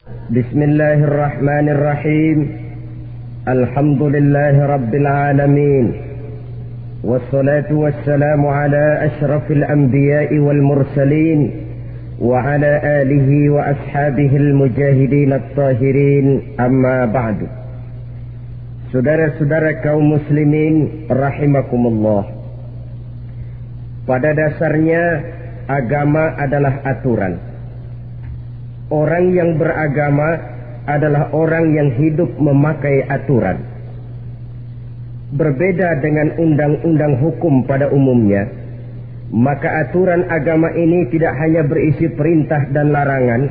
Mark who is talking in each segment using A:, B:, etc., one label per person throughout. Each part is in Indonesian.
A: بسم الله الرحمن الرحيم. الحمد لله رب العالمين، والصلاة والسلام على أشرف الأنبياء والمرسلين وعلى آله وأصحابه المجاهدين الطاهرين. أما بعد. Saudara-saudara kaum muslimin rahimakumullah. Pada dasarnya agama adalah aturan. Orang yang beragama adalah orang yang hidup memakai aturan. Berbeda dengan undang-undang hukum pada umumnya, maka aturan agama ini tidak hanya berisi perintah dan larangan.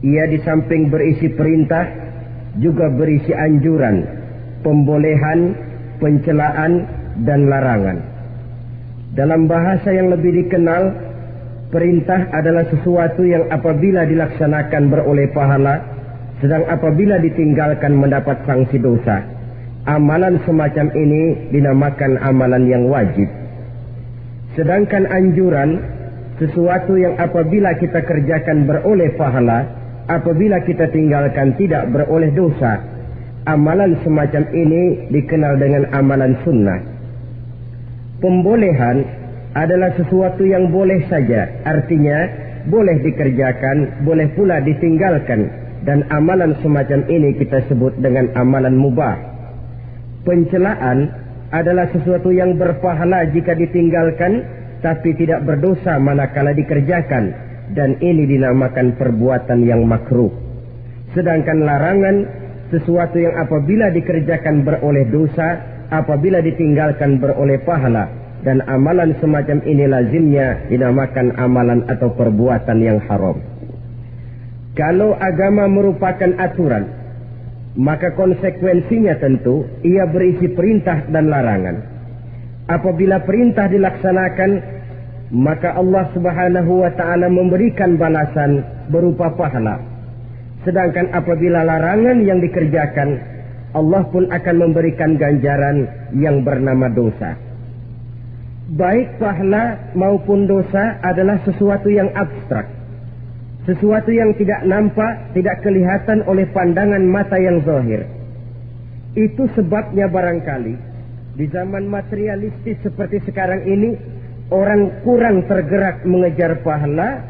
A: Ia di samping berisi perintah juga berisi anjuran, pembolehan, pencelaan, dan larangan. Dalam bahasa yang lebih dikenal, perintah adalah sesuatu yang apabila dilaksanakan beroleh pahala, sedang apabila ditinggalkan mendapat sanksi dosa. Amalan semacam ini dinamakan amalan yang wajib. Sedangkan anjuran, sesuatu yang apabila kita kerjakan beroleh pahala, apabila kita tinggalkan tidak beroleh dosa. Amalan semacam ini dikenal dengan amalan sunnah. Pembolehan adalah sesuatu yang boleh saja, artinya boleh dikerjakan, boleh pula ditinggalkan, dan amalan semacam ini kita sebut dengan amalan mubah. Pencelaan adalah sesuatu yang berpahala jika ditinggalkan, tapi tidak berdosa manakala dikerjakan, dan ini dinamakan perbuatan yang makruh. Sedangkan larangan, sesuatu yang apabila dikerjakan beroleh dosa, apabila ditinggalkan beroleh pahala, dan amalan semacam ini lazimnya dinamakan amalan atau perbuatan yang haram. Kalau agama merupakan aturan, maka konsekuensinya tentu ia berisi perintah dan larangan. Apabila perintah dilaksanakan, maka Allah Subhanahu wa ta'ala memberikan balasan berupa pahala. Sedangkan apabila larangan yang dikerjakan, Allah pun akan memberikan ganjaran yang bernama dosa. Baik pahala maupun dosa adalah sesuatu yang abstrak, sesuatu yang tidak nampak, tidak kelihatan oleh pandangan mata yang zahir. Itu sebabnya barangkali di zaman materialistis seperti sekarang ini, orang kurang tergerak mengejar pahala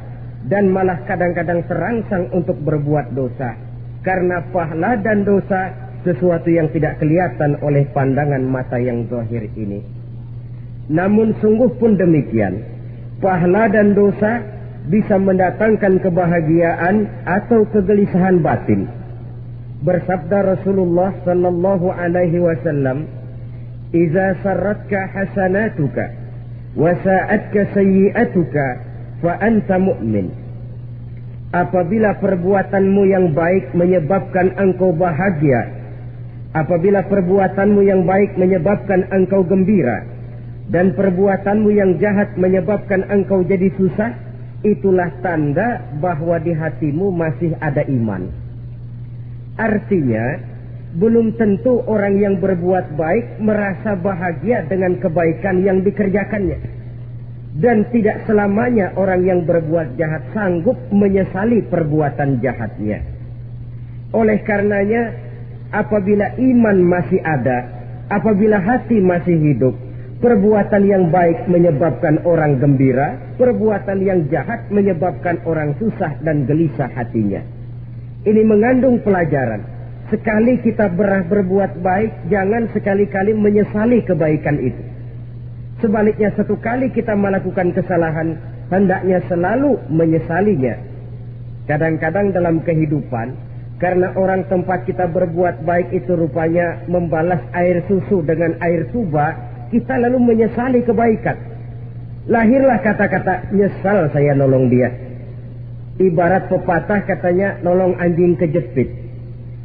A: dan malah kadang-kadang terangsang untuk berbuat dosa. Karena pahala dan dosa sesuatu yang tidak kelihatan oleh pandangan mata yang zahir ini. Namun sungguh pun demikian, pahala dan dosa bisa mendatangkan kebahagiaan atau kegelisahan batin. Bersabda Rasulullah sallallahu alaihi wasallam, "Idza sarratka hasanatuka wa sa'atka sayyi'atuka fa anta mu'min." Apabila perbuatanmu yang baik menyebabkan engkau bahagia, apabila perbuatanmu yang baik menyebabkan engkau gembira, dan perbuatanmu yang jahat menyebabkan engkau jadi susah, itulah tanda bahwa di hatimu masih ada iman. Artinya, belum tentu orang yang berbuat baik merasa bahagia dengan kebaikan yang dikerjakannya. Dan tidak selamanya orang yang berbuat jahat sanggup menyesali perbuatan jahatnya. Oleh karenanya, apabila iman masih ada, apabila hati masih hidup, perbuatan yang baik menyebabkan orang gembira, perbuatan yang jahat menyebabkan orang susah dan gelisah hatinya. Ini mengandung pelajaran. Sekali kita berbuat baik, jangan sekali-kali menyesali kebaikan itu. Sebaliknya, satu kali kita melakukan kesalahan, hendaknya selalu menyesalinya. Kadang-kadang dalam kehidupan, karena orang tempat kita berbuat baik itu rupanya membalas air susu dengan air tuba, kita lalu menyesali kebaikan. Lahirlah kata-kata, "Nyesal saya nolong dia." Ibarat pepatah katanya, nolong anjing kejepit.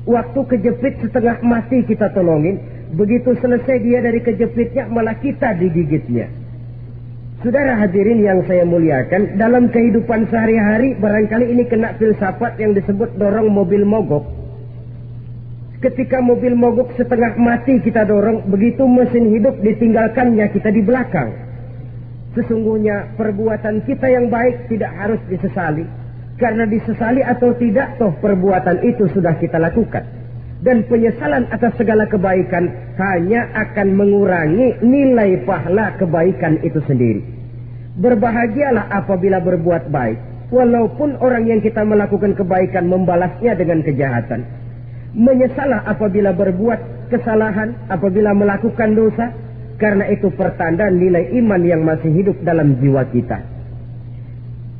A: Waktu kejepit setengah mati kita tolongin, begitu selesai dia dari kejepitnya, malah kita digigitnya. Saudara hadirin yang saya muliakan, dalam kehidupan sehari-hari barangkali ini kena filsafat yang disebut dorong mobil mogok. Ketika mobil mogok setengah mati kita dorong, begitu mesin hidup ditinggalkannya kita di belakang. Sesungguhnya perbuatan kita yang baik tidak harus disesali. Karena disesali atau tidak, toh perbuatan itu sudah kita lakukan. Dan penyesalan atas segala kebaikan hanya akan mengurangi nilai pahala kebaikan itu sendiri. Berbahagialah apabila berbuat baik, walaupun orang yang kita melakukan kebaikan membalasnya dengan kejahatan. Menyesalah apabila berbuat kesalahan, apabila melakukan dosa, karena itu pertanda nilai iman yang masih hidup dalam jiwa kita.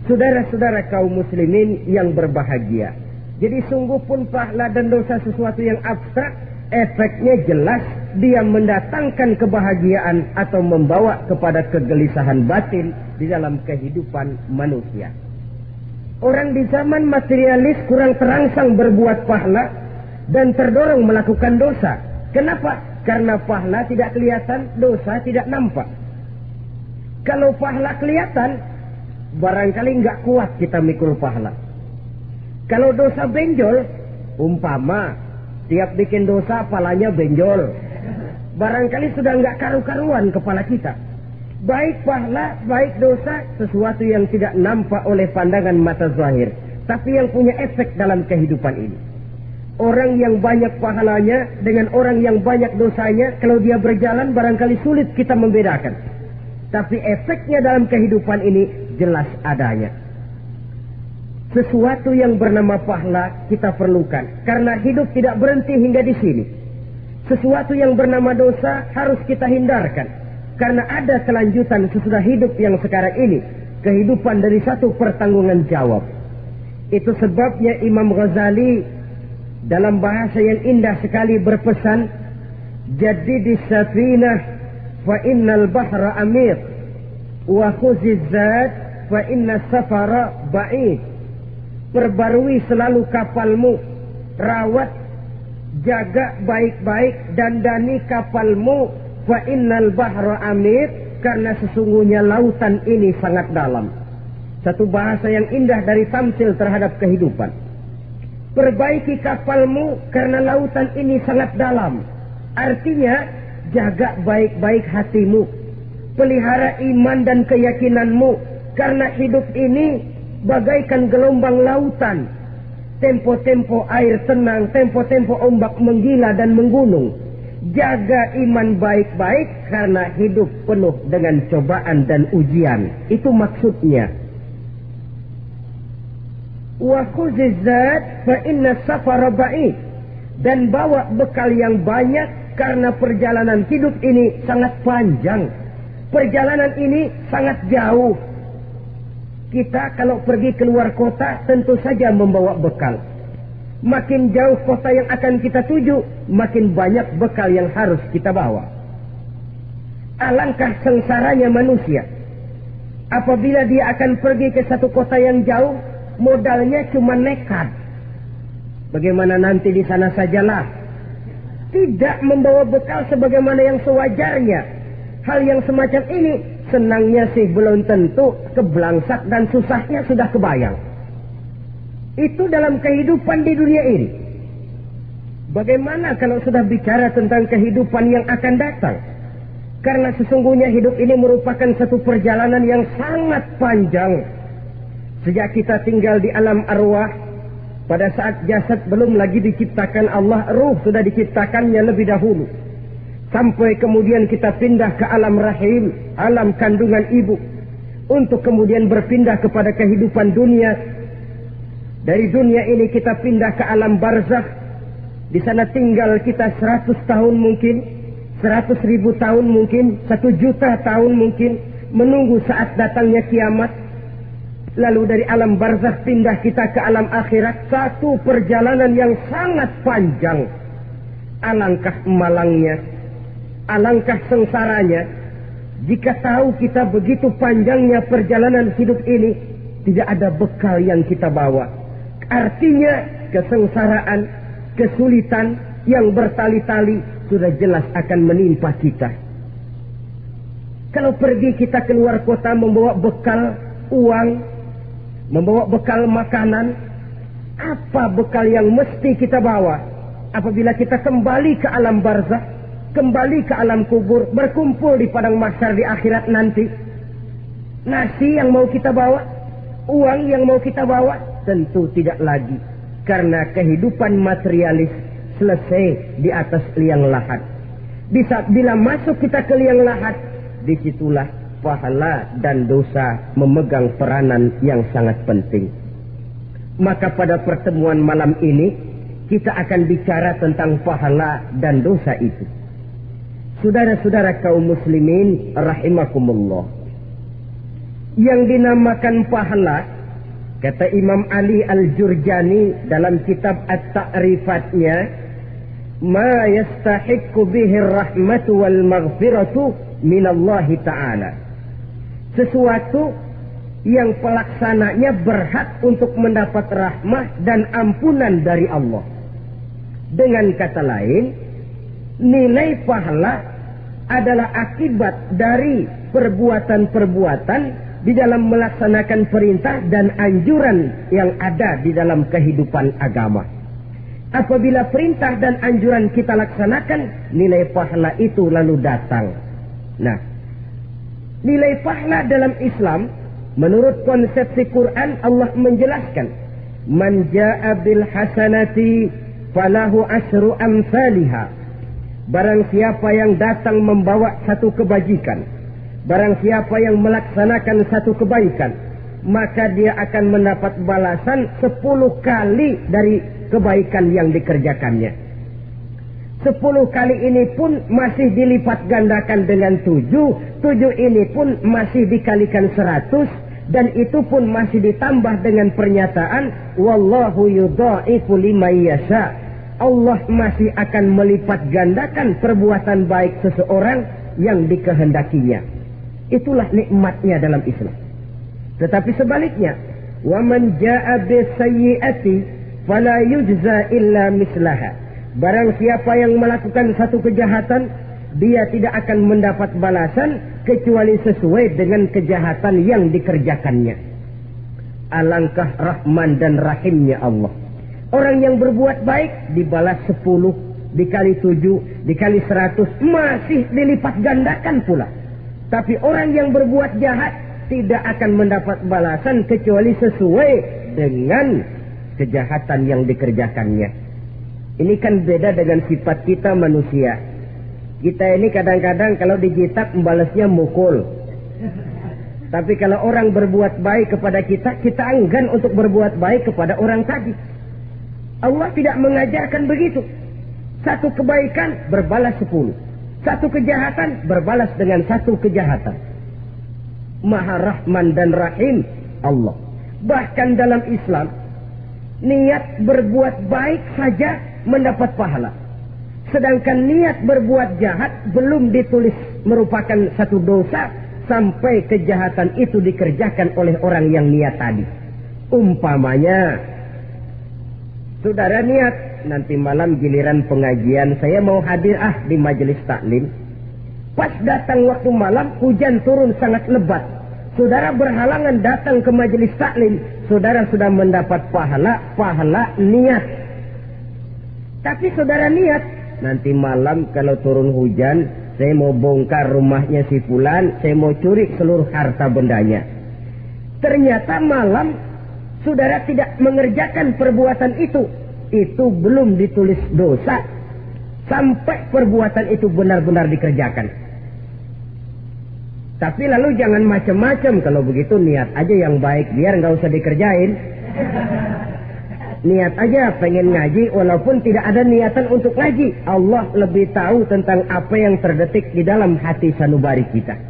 A: Saudara-saudara kaum muslimin yang berbahagia, jadi sungguh pun pahala dan dosa sesuatu yang abstrak, efeknya jelas dia mendatangkan kebahagiaan atau membawa kepada kegelisahan batin di dalam kehidupan manusia. Orang di zaman materialis kurang terangsang berbuat pahala dan terdorong melakukan dosa. Kenapa? Karena pahala tidak kelihatan, dosa tidak nampak. Kalau pahala kelihatan, barangkali nggak kuat kita mikul pahala. Kalau dosa benjol, umpama tiap bikin dosa palanya benjol, barangkali sudah nggak karu-karuan kepala kita. Baik pahala, baik dosa, sesuatu yang tidak nampak oleh pandangan mata zahir, tapi yang punya efek dalam kehidupan ini. Orang yang banyak pahalanya dengan orang yang banyak dosanya, kalau dia berjalan barangkali sulit kita membedakan. Tapi efeknya dalam kehidupan ini jelas adanya. Sesuatu yang bernama pahala kita perlukan, karena hidup tidak berhenti hingga di sini. Sesuatu yang bernama dosa harus kita hindarkan, karena ada kelanjutan sesudah hidup yang sekarang ini, kehidupan dari satu pertanggungan jawab. Itu sebabnya Imam Ghazali dalam bahasa yang indah sekali berpesan, jadidis safinah fa innal bahra amir wa khuziz zad fa inna safara ba'id. Perbarui selalu kapalmu, rawat, jaga baik-baik, dandani kapalmu, fa innal bahra amir, karena sesungguhnya lautan ini sangat dalam. Satu bahasa yang indah dari tamsil terhadap kehidupan. Perbaiki kapalmu karena lautan ini sangat dalam. Artinya jaga baik-baik hatimu, pelihara iman dan keyakinanmu, karena hidup ini bagaikan gelombang lautan. Tempo-tempo air tenang, tempo-tempo ombak menggila dan menggunung. Jaga iman baik-baik karena hidup penuh dengan cobaan dan ujian. Itu maksudnya. Wa khuziz zad fa inna safara ba'id, dan bawa bekal yang banyak karena perjalanan hidup ini sangat panjang. Perjalanan ini sangat jauh. Kita kalau pergi keluar kota tentu saja membawa bekal. Makin jauh kota yang akan kita tuju, makin banyak bekal yang harus kita bawa. Alangkah sengsaranya manusia apabila dia akan pergi ke satu kota yang jauh, modalnya cuma nekat. Bagaimana nanti di sana sajalah. Tidak membawa bekal sebagaimana yang sewajarnya. Hal yang semacam ini senangnya sih belum tentu, keblangsak dan susahnya sudah kebayang. Itu dalam kehidupan di dunia ini. Bagaimana kalau sudah bicara tentang kehidupan yang akan datang? Karena sesungguhnya hidup ini merupakan satu perjalanan yang sangat panjang. Sejak kita tinggal di alam arwah, pada saat jasad belum lagi diciptakan Allah, ruh sudah diciptakannya lebih dahulu. Sampai kemudian kita pindah ke alam rahim, alam kandungan ibu, untuk kemudian berpindah kepada kehidupan dunia. Dari dunia ini kita pindah ke alam barzakh. Di sana tinggal kita 100 tahun mungkin, 100.000 tahun mungkin, 1.000.000 tahun mungkin, menunggu saat datangnya kiamat. Lalu dari alam barzakh pindah kita ke alam akhirat. Satu perjalanan yang sangat panjang. Alangkah malangnya, alangkah sengsaranya jika tahu kita begitu panjangnya perjalanan hidup ini, tidak ada bekal yang kita bawa. Artinya kesengsaraan, kesulitan yang bertali-tali sudah jelas akan menimpa kita. Kalau pergi kita keluar kota membawa bekal uang, membawa bekal makanan, apa bekal yang mesti kita bawa? Apabila kita kembali ke alam barzakh, kembali ke alam kubur, berkumpul di padang mahsyar di akhirat nanti, nasi yang mau kita bawa, uang yang mau kita bawa, tentu tidak lagi, karena kehidupan materialis selesai di atas liang lahat. Bila masuk kita ke liang lahat, disitulah pahala dan dosa memegang peranan yang sangat penting. Maka pada pertemuan malam ini kita akan bicara tentang pahala dan dosa itu. Saudara-saudara kaum muslimin rahimakumullah, yang dinamakan pahala, kata Imam Ali Al-Jurjani dalam kitab At-Ta'rifatnya, ma yastahiqqu bihi ar-rahmatu wal maghfiratu minallahi ta'ala, sesuatu yang pelaksananya berhak untuk mendapat rahmah dan ampunan dari Allah. Dengan kata lain, nilai pahala adalah akibat dari perbuatan-perbuatan di dalam melaksanakan perintah dan anjuran yang ada di dalam kehidupan agama. Apabila perintah dan anjuran kita laksanakan, nilai pahala itu lalu datang. Nah, nilai pahala dalam Islam menurut konsepsi Quran, Allah menjelaskan, man jaa bil hasanati falahu asyru amsalihha. Barang siapa yang datang membawa satu kebajikan, barang siapa yang melaksanakan satu kebaikan, maka dia akan mendapat balasan 10 kali dari kebaikan yang dikerjakannya. 10 kali ini pun masih dilipat gandakan dengan 7 ini pun masih dikalikan 100, dan itu pun masih ditambah dengan pernyataan wallahu yudha'ifu liman yasha. Allah masih akan melipat gandakan perbuatan baik seseorang yang dikehendakinya. Itulah nikmatnya dalam Islam. Tetapi sebaliknya, wa man jaa'a bisayyi'ati fala yujza illa mislaha. Barang siapa yang melakukan satu kejahatan, dia tidak akan mendapat balasan kecuali sesuai dengan kejahatan yang dikerjakannya. Alangkah rahman dan rahimnya Allah. Orang yang berbuat baik dibalas 10, dikali 7, dikali 100, masih dilipat gandakan pula. Tapi orang yang berbuat jahat tidak akan mendapat balasan kecuali sesuai dengan kejahatan yang dikerjakannya. Ini kan beda dengan sifat kita manusia. Kita ini kadang-kadang kalau dijitak membalasnya mukul. Tapi kalau orang berbuat baik kepada kita, kita enggan untuk berbuat baik kepada orang tadi. Allah tidak mengajarkan begitu. Satu kebaikan berbalas 10. Satu kejahatan berbalas dengan satu kejahatan. Maha Rahman dan Rahim Allah. Bahkan dalam Islam, niat berbuat baik saja mendapat pahala. Sedangkan niat berbuat jahat belum ditulis merupakan satu dosa sampai kejahatan itu dikerjakan oleh orang yang niat tadi. Umpamanya, saudara niat, nanti malam giliran pengajian saya mau hadir di majelis taklim. Pas datang waktu malam, hujan turun sangat lebat. Saudara berhalangan datang ke majelis taklim. Saudara sudah mendapat pahala niat. Tapi saudara niat, nanti malam kalau turun hujan, saya mau bongkar rumahnya si fulan, saya mau curi seluruh harta bendanya. Ternyata malam saudara tidak mengerjakan perbuatan itu. Itu belum ditulis dosa sampai perbuatan itu benar-benar dikerjakan. Tapi lalu jangan macam-macam. Kalau begitu niat aja yang baik, biar nggak usah dikerjain. Niat aja pengen ngaji walaupun tidak ada niatan untuk ngaji. Allah lebih tahu tentang apa yang terdetik di dalam hati sanubari kita.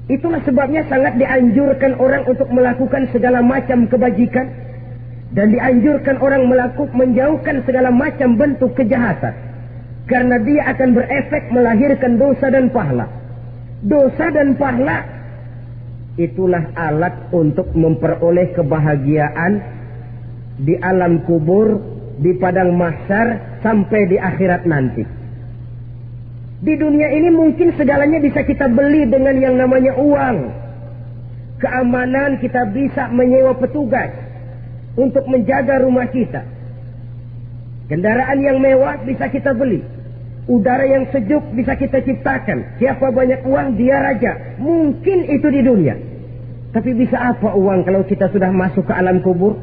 A: Itulah sebabnya sangat dianjurkan orang untuk melakukan segala macam kebajikan, dan dianjurkan orang menjauhkan segala macam bentuk kejahatan, karena dia akan berefek melahirkan dosa dan pahala. Dosa dan pahala itulah alat untuk memperoleh kebahagiaan di alam kubur, di padang mahsyar, sampai di akhirat nanti. Di dunia ini mungkin segalanya bisa kita beli dengan yang namanya uang. Keamanan kita bisa menyewa petugas untuk menjaga rumah kita. Kendaraan yang mewah bisa kita beli. Udara yang sejuk bisa kita ciptakan. Siapa banyak uang, dia raja. Mungkin itu di dunia. Tapi bisa apa uang kalau kita sudah masuk ke alam kubur?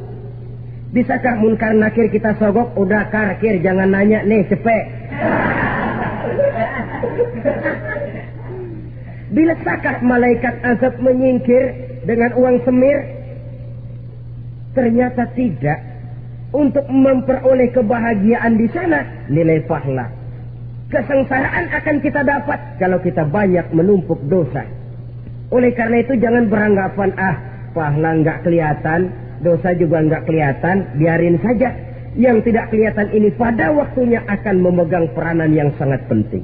A: Bisakah munkar nakir kita sogok? Udah karkir, jangan nanya nih, cepet. Bisakah malaikat azab menyingkir dengan uang semir? Ternyata tidak. Untuk memperoleh kebahagiaan di sana, nilai pahala. Kesengsaraan akan kita dapat kalau kita banyak menumpuk dosa. Oleh karena itu jangan beranggapan, pahala nggak kelihatan, dosa juga nggak kelihatan, biarin saja. Yang tidak kelihatan ini pada waktunya akan memegang peranan yang sangat penting.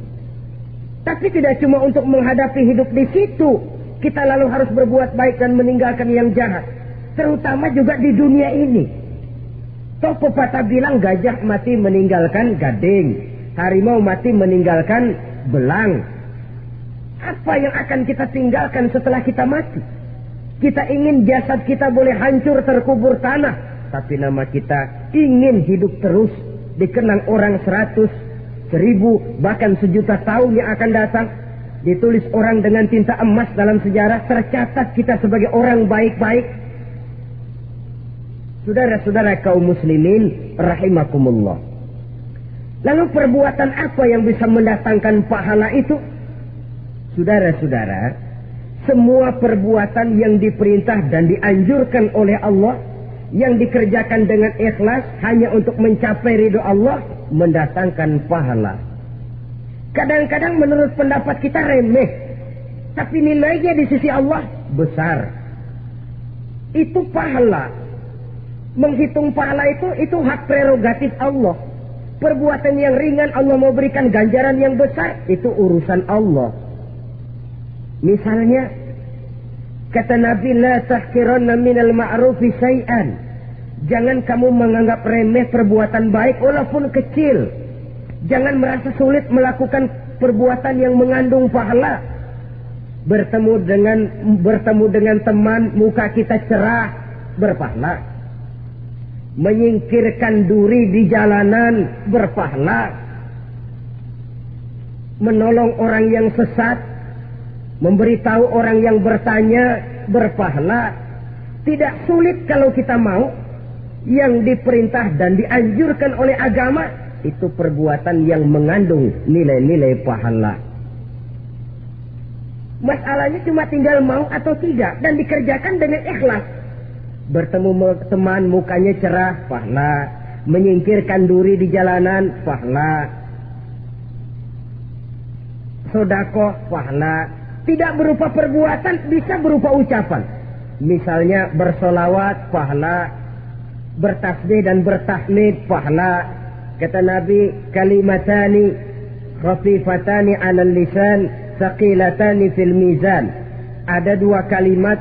A: Tapi tidak cuma untuk menghadapi hidup di situ, kita lalu harus berbuat baik dan meninggalkan yang jahat. Terutama juga di dunia ini. Toh pepatah bilang gajah mati meninggalkan gading, harimau mati meninggalkan belang. Apa yang akan kita tinggalkan setelah kita mati? Kita ingin jasad kita boleh hancur terkubur tanah, tapi nama kita ingin hidup terus, dikenang orang 100, 1000, bahkan 1.000.000 tahun yang akan datang. Ditulis orang dengan tinta emas dalam sejarah, tercatat kita sebagai orang baik-baik. Saudara-saudara kaum muslimin rahimakumullah. Lalu perbuatan apa yang bisa mendatangkan pahala itu? Saudara-saudara, semua perbuatan yang diperintah dan dianjurkan oleh Allah, yang dikerjakan dengan ikhlas hanya untuk mencapai ridho Allah, mendatangkan pahala. Kadang-kadang menurut pendapat kita remeh, tapi nilainya di sisi Allah besar. Itu pahala. Menghitung pahala itu hak prerogatif Allah. Perbuatan yang ringan Allah mau berikan ganjaran yang besar, itu urusan Allah. Misalnya, kata Nabi, la tahkiranna minal ma'rufi syai'an. Jangan kamu menganggap remeh perbuatan baik walaupun kecil. Jangan merasa sulit melakukan perbuatan yang mengandung pahala. Bertemu dengan teman, muka kita cerah, berpahala. Menyingkirkan duri di jalanan, berpahala. Menolong orang yang sesat, memberitahu orang yang bertanya, berpahala. Tidak sulit kalau kita mau. Yang diperintah dan dianjurkan oleh agama, itu perbuatan yang mengandung nilai-nilai pahala. Masalahnya cuma tinggal mau atau tidak, dan dikerjakan dengan ikhlas. Bertemu teman, mukanya cerah, pahala. Menyingkirkan duri di jalanan, pahala. Sedekah, pahala. Tidak berupa perbuatan, bisa berupa ucapan. Misalnya bersolawat, pahala. Bertasbih dan bertahmid, pahala. Kata Nabi, kalimatani khafifatani 'alal lisan, thaqilatani fil mizan. Ada dua kalimat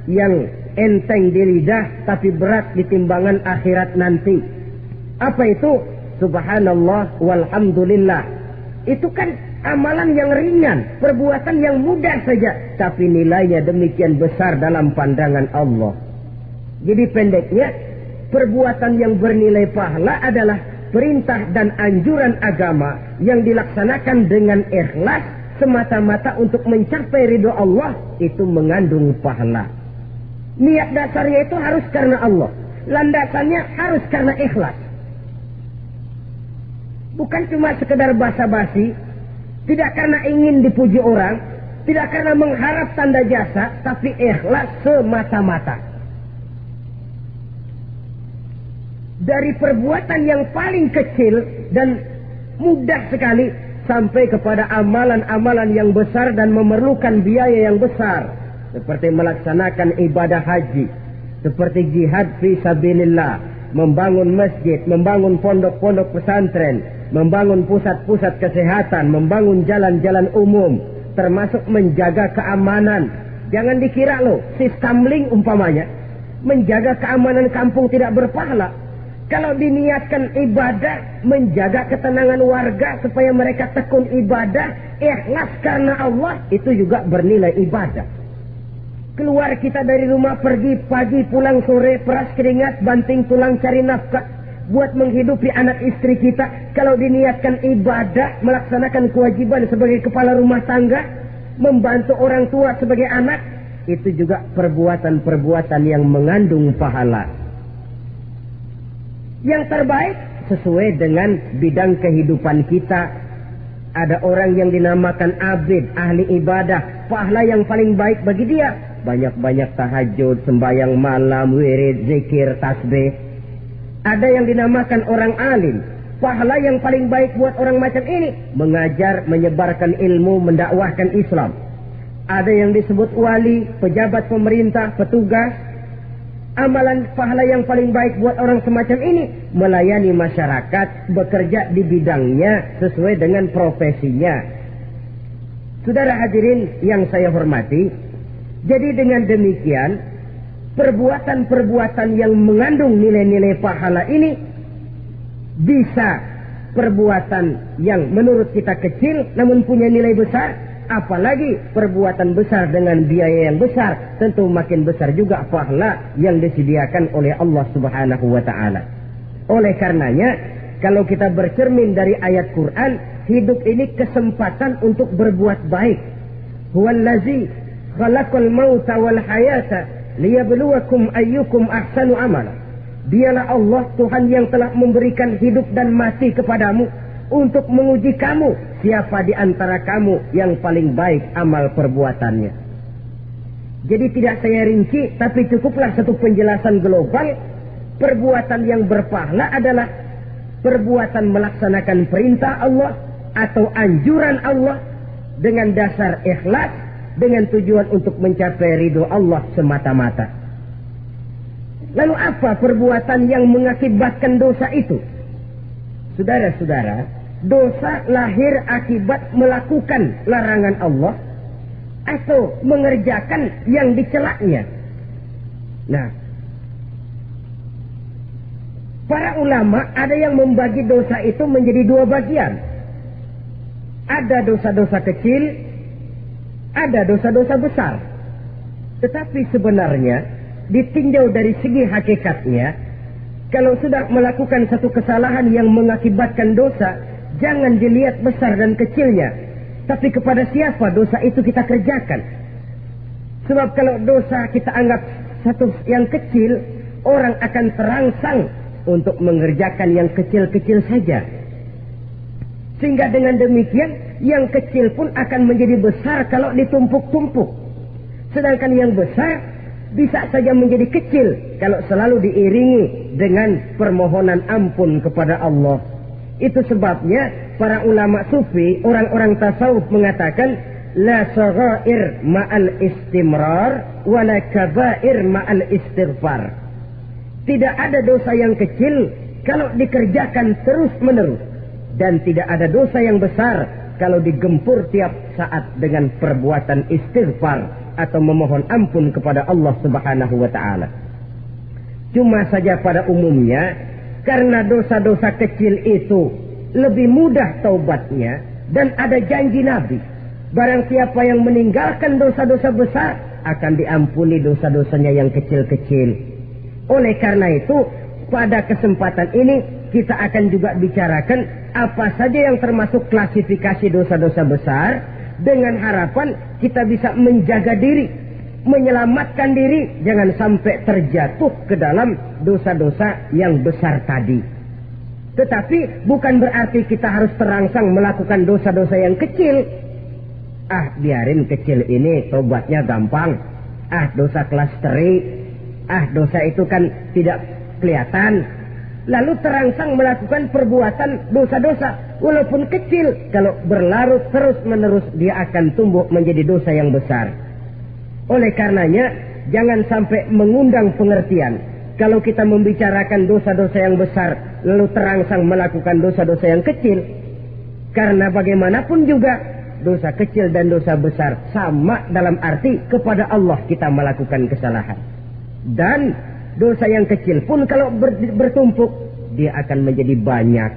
A: yang enteng di lidah tapi berat di timbangan akhirat nanti. Apa itu? Subhanallah walhamdulillah. Itu kan amalan yang ringan, perbuatan yang mudah saja, tapi nilainya demikian besar dalam pandangan Allah. Jadi pendeknya, perbuatan yang bernilai pahala adalah perintah dan anjuran agama yang dilaksanakan dengan ikhlas semata-mata untuk mencapai ridho Allah, itu mengandung pahala. Niat dasarnya itu harus karena Allah, landasannya harus karena ikhlas. Bukan cuma sekedar basa-basi, tidak karena ingin dipuji orang, tidak karena mengharap tanda jasa, tapi ikhlas semata-mata. Dari perbuatan yang paling kecil dan mudah sekali sampai kepada amalan-amalan yang besar dan memerlukan biaya yang besar, seperti melaksanakan ibadah haji, seperti jihad fi sabilillah, membangun masjid, membangun pondok-pondok pesantren, membangun pusat-pusat kesehatan, membangun jalan-jalan umum, termasuk menjaga keamanan. Jangan dikira loh, si Skamling umpamanya, menjaga keamanan kampung tidak berpahala. Kalau diniatkan ibadah, menjaga ketenangan warga supaya mereka tekun ibadah, ikhlas karena Allah, itu juga bernilai ibadah. Keluar kita dari rumah, pergi pagi, pulang sore, peras keringat, banting tulang cari nafkah, buat menghidupi anak istri kita. Kalau diniatkan ibadah, melaksanakan kewajiban sebagai kepala rumah tangga, membantu orang tua sebagai anak, itu juga perbuatan-perbuatan yang mengandung pahala. Yang terbaik sesuai dengan bidang kehidupan kita. Ada orang yang dinamakan abid, ahli ibadah, pahala yang paling baik bagi dia. Banyak-banyak tahajud, sembahyang malam, wirid, zikir, tasbih. Ada yang dinamakan orang alim. Pahala yang paling baik buat orang macam ini, mengajar, menyebarkan ilmu, mendakwahkan Islam. Ada yang disebut wali, pejabat pemerintah, petugas. Amalan pahala yang paling baik buat orang semacam ini, melayani masyarakat, bekerja di bidangnya sesuai dengan profesinya. Saudara hadirin yang saya hormati, jadi dengan demikian, perbuatan-perbuatan yang mengandung nilai-nilai pahala ini, bisa perbuatan yang menurut kita kecil namun punya nilai besar. Apalagi perbuatan besar dengan biaya yang besar, tentu makin besar juga pahala yang disediakan oleh Allah Subhanahu wa ta'ala. Oleh karenanya, kalau kita bercermin dari ayat Quran, hidup ini kesempatan untuk berbuat baik. Huwallazi khalaqal mauta wal hayata liyabluwakum ayyukum ahsanu amala. Dialah Allah Tuhan yang telah memberikan hidup dan mati kepadamu untuk menguji kamu, siapa di antara kamu yang paling baik amal perbuatannya. Jadi tidak saya rinci, tapi cukuplah satu penjelasan global. Perbuatan yang berpahala adalah perbuatan melaksanakan perintah Allah atau anjuran Allah dengan dasar ikhlas, dengan tujuan untuk mencapai ridho Allah semata-mata. Lalu apa perbuatan yang mengakibatkan dosa itu? Saudara-saudara, dosa lahir akibat melakukan larangan Allah atau mengerjakan yang dicelaknya. Nah, para ulama ada yang membagi dosa itu menjadi dua bagian. Ada dosa-dosa kecil, ada dosa-dosa besar. Tetapi sebenarnya ditinjau dari segi hakikatnya, kalau sudah melakukan satu kesalahan yang mengakibatkan dosa, jangan dilihat besar dan kecilnya, tapi kepada siapa dosa itu kita kerjakan. Sebab kalau dosa kita anggap satu yang kecil, orang akan terangsang untuk mengerjakan yang kecil-kecil saja. Sehingga dengan demikian, yang kecil pun akan menjadi besar kalau ditumpuk-tumpuk. Sedangkan yang besar bisa saja menjadi kecil kalau selalu diiringi dengan permohonan ampun kepada Allah. Itu sebabnya para ulama sufi, orang-orang tasawuf mengatakan la saghair ma'al istimrar wa la kabair ma'al istighfar. Tidak ada dosa yang kecil kalau dikerjakan terus-menerus, dan tidak ada dosa yang besar kalau digempur tiap saat dengan perbuatan istighfar atau memohon ampun kepada Allah Subhanahu wa ta'ala. Cuma saja pada umumnya, karena dosa-dosa kecil itu lebih mudah taubatnya, dan ada janji Nabi, barang siapa yang meninggalkan dosa-dosa besar akan diampuni dosa-dosanya yang kecil-kecil. Oleh karena itu, pada kesempatan ini kita akan juga bicarakan apa saja yang termasuk klasifikasi dosa-dosa besar, dengan harapan kita bisa menjaga diri, menyelamatkan diri, jangan sampai terjatuh ke dalam dosa-dosa yang besar tadi. Tetapi bukan berarti kita harus terangsang melakukan dosa-dosa yang kecil. Biarin kecil ini tobatnya gampang. Dosa kelas teri. Dosa itu kan tidak kelihatan. Lalu terangsang melakukan perbuatan dosa-dosa walaupun kecil. Kalau berlarut terus-menerus, dia akan tumbuh menjadi dosa yang besar. Oleh karenanya, jangan sampai mengundang pengertian kalau kita membicarakan dosa-dosa yang besar lalu terangsang melakukan dosa-dosa yang kecil. Karena bagaimanapun juga dosa kecil dan dosa besar sama dalam arti kepada Allah kita melakukan kesalahan. Dan dosa yang kecil pun kalau bertumpuk, dia akan menjadi banyak.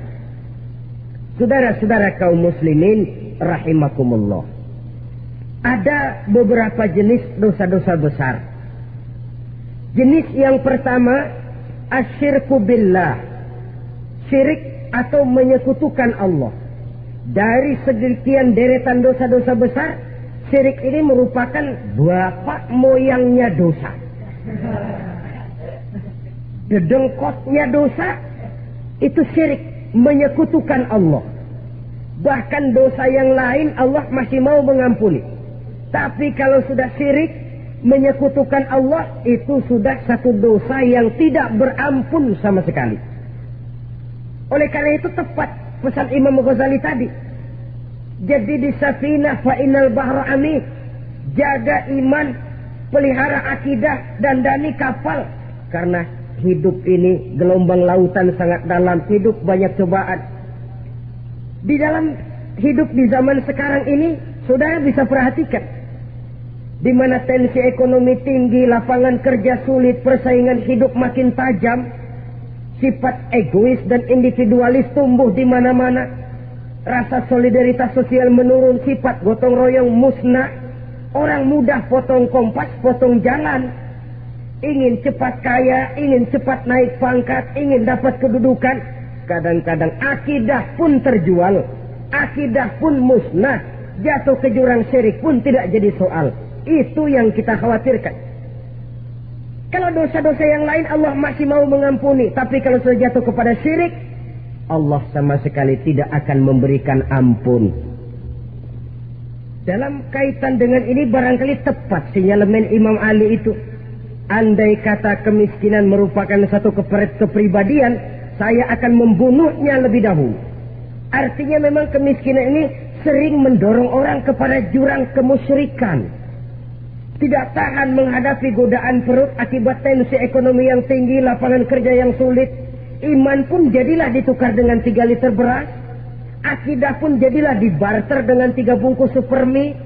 A: Saudara-saudara kaum muslimin rahimakumullah, ada beberapa jenis dosa-dosa besar. Jenis yang pertama, asyirku billah, syirik atau menyekutukan Allah. Dari sekian deretan dosa-dosa besar, syirik ini merupakan bapak moyangnya dosa. Dedengkotnya dosa itu syirik, menyekutukan Allah. Bahkan dosa yang lain Allah masih mau mengampuni. Tapi kalau sudah syirik, menyekutukan Allah, itu sudah satu dosa yang tidak berampun sama sekali. Oleh karena itu tepat pesan Imam Ghazali tadi. Jadi di safinah fa innal bahra amin. Jaga iman, pelihara akidah, dandani kapal. Karena hidup ini gelombang lautan sangat dalam, hidup banyak cobaan. Di dalam hidup di zaman sekarang ini, saudara bisa perhatikan. Di mana tensi ekonomi tinggi, lapangan kerja sulit, persaingan hidup makin tajam, sifat egois dan individualis tumbuh di mana-mana. Rasa solidaritas sosial menurun, sifat gotong royong musnah. Orang mudah potong kompas, potong jalan. Ingin cepat kaya, ingin cepat naik pangkat, ingin dapat kedudukan. Kadang-kadang akidah pun terjual, akidah pun musnah. Jatuh ke jurang syirik pun tidak jadi soal. Itu yang kita khawatirkan. Kalau dosa-dosa yang lain Allah masih mau mengampuni. Tapi kalau sudah jatuh kepada syirik, Allah sama sekali tidak akan memberikan ampun. Dalam kaitan dengan ini barangkali tepat sinyalemen Imam Ali itu. Andai kata kemiskinan merupakan satu kepribadian, saya akan membunuhnya lebih dahulu. Artinya memang kemiskinan ini sering mendorong orang kepada jurang kemusyrikan. Tidak tahan menghadapi godaan perut akibat tensi ekonomi yang tinggi, lapangan kerja yang sulit. Iman pun jadilah ditukar dengan 3 liter beras. Akidah pun jadilah dibarter dengan 3 bungkus supermi,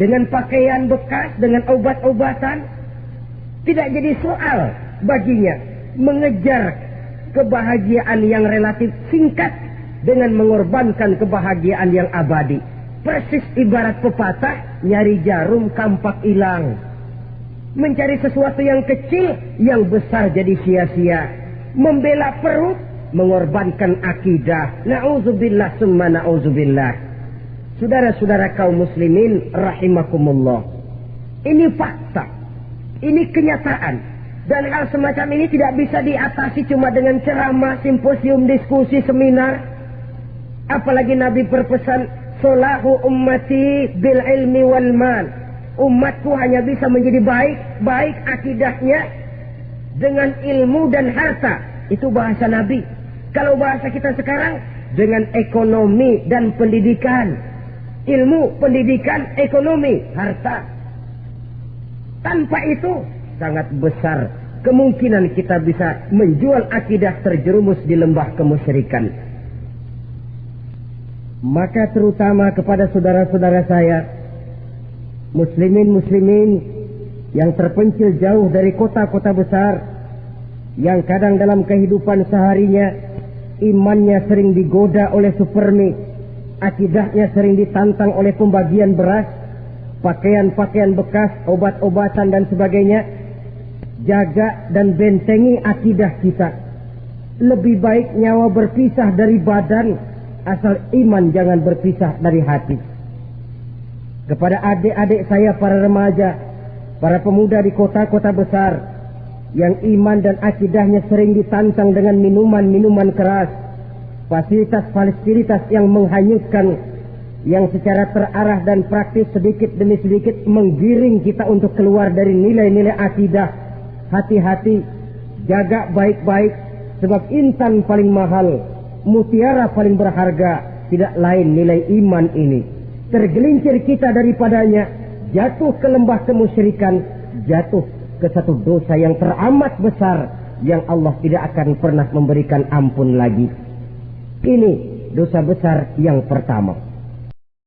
A: dengan pakaian bekas, dengan obat-obatan. Tidak jadi soal baginya mengejar kebahagiaan yang relatif singkat dengan mengorbankan kebahagiaan yang abadi. Persis ibarat pepatah, nyari jarum kampak hilang. Mencari sesuatu yang kecil, yang besar jadi sia-sia. Membela perut, mengorbankan akidah. Na'udzubillah summa na'udzubillah. Saudara-saudara kaum muslimin rahimakumullah. Ini fakta. Ini kenyataan. Dan hal semacam ini tidak bisa diatasi cuma dengan ceramah, simposium, diskusi, seminar. Apalagi Nabi berpesan, solahu ummati bil ilmi wal mal. Umatku hanya bisa menjadi baik akidahnya dengan ilmu dan harta. Itu bahasa Nabi. Kalau bahasa kita sekarang, dengan ekonomi dan pendidikan. Ilmu, pendidikan, ekonomi, harta. Tanpa itu sangat besar kemungkinan kita bisa menjual akidah terjerumus di lembah kemusyrikan. Maka terutama kepada saudara-saudara saya, muslimin yang terpencil jauh dari kota-kota besar, yang kadang dalam kehidupan seharinya imannya sering digoda oleh supermi, akidahnya sering ditantang oleh pembagian beras, pakaian-pakaian bekas, obat-obatan dan sebagainya. Jaga dan bentengi akidah kita. Lebih baik nyawa berpisah dari badan, asal iman jangan berpisah dari hati. Kepada adik-adik saya para remaja, para pemuda di kota-kota besar yang iman dan akidahnya sering ditantang dengan minuman-minuman keras, fasilitas-fasilitas yang menghanyutkan, yang secara terarah dan praktis sedikit demi sedikit menggiring kita untuk keluar dari nilai-nilai akidah. Hati-hati, jaga baik-baik, sebab intan paling mahal, mutiara paling berharga, tidak lain nilai iman ini. Tergelincir kita daripadanya, jatuh ke lembah kemusyrikan, jatuh ke satu dosa yang teramat besar, yang Allah tidak akan pernah memberikan ampun lagi. Ini dosa besar yang pertama.